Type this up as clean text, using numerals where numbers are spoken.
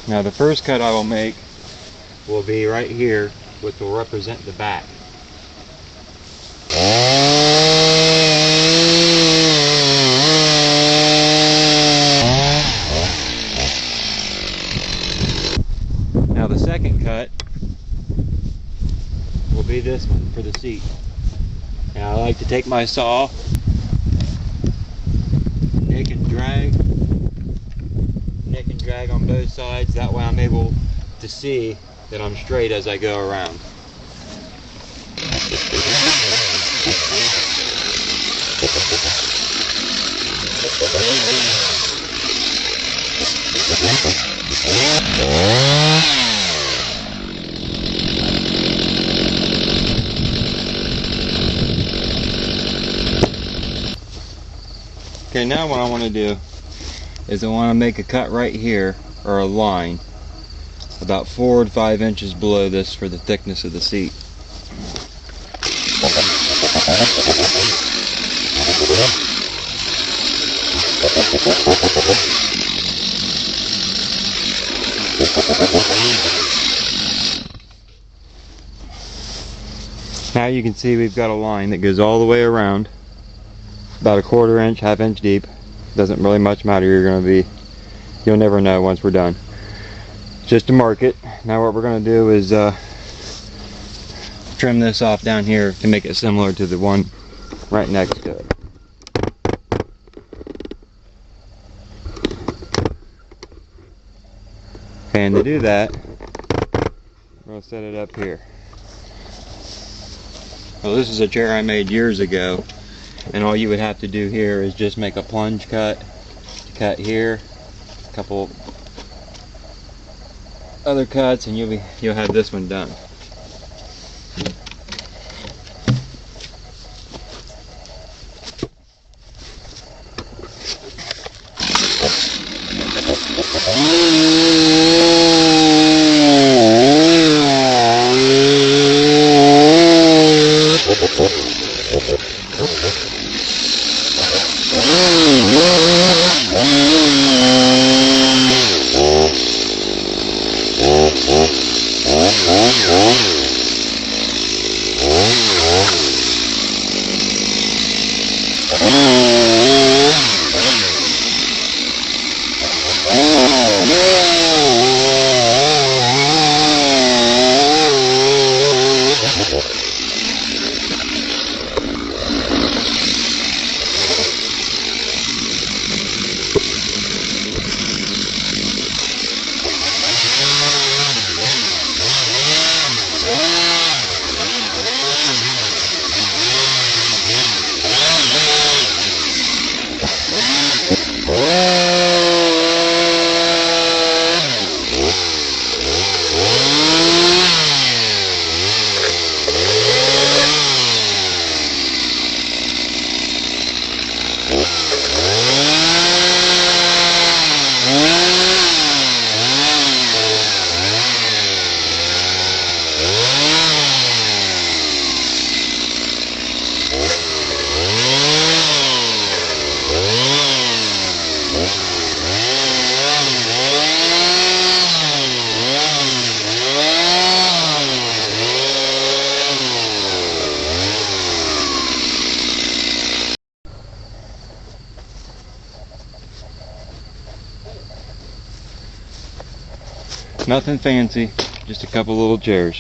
Now the first cut I will make will be right here, which will represent the back. Now the second cut will be this one for the seat. Now I like to take my saw, nick and drag on both sides. That way I'm able to see that I'm straight as I go around. Okay, now what I want to do is I want to make a cut right here, or a line, about 4 to 5 inches below this for the thickness of the seat. Now you can see we've got a line that goes all the way around, about a 1/4 inch, 1/2 inch deep. Doesn't really much matter. You'll never know once we're done. Just to mark it. Now what we're going to do is trim this off down here to make it similar to the one right next to it. And to do that, I'm going to set it up here. Well, this is a chair I made years ago, and all you would have to do here is just make a plunge cut here, a couple other cuts, and you'll have this one done. Nothing fancy, just a couple little chairs.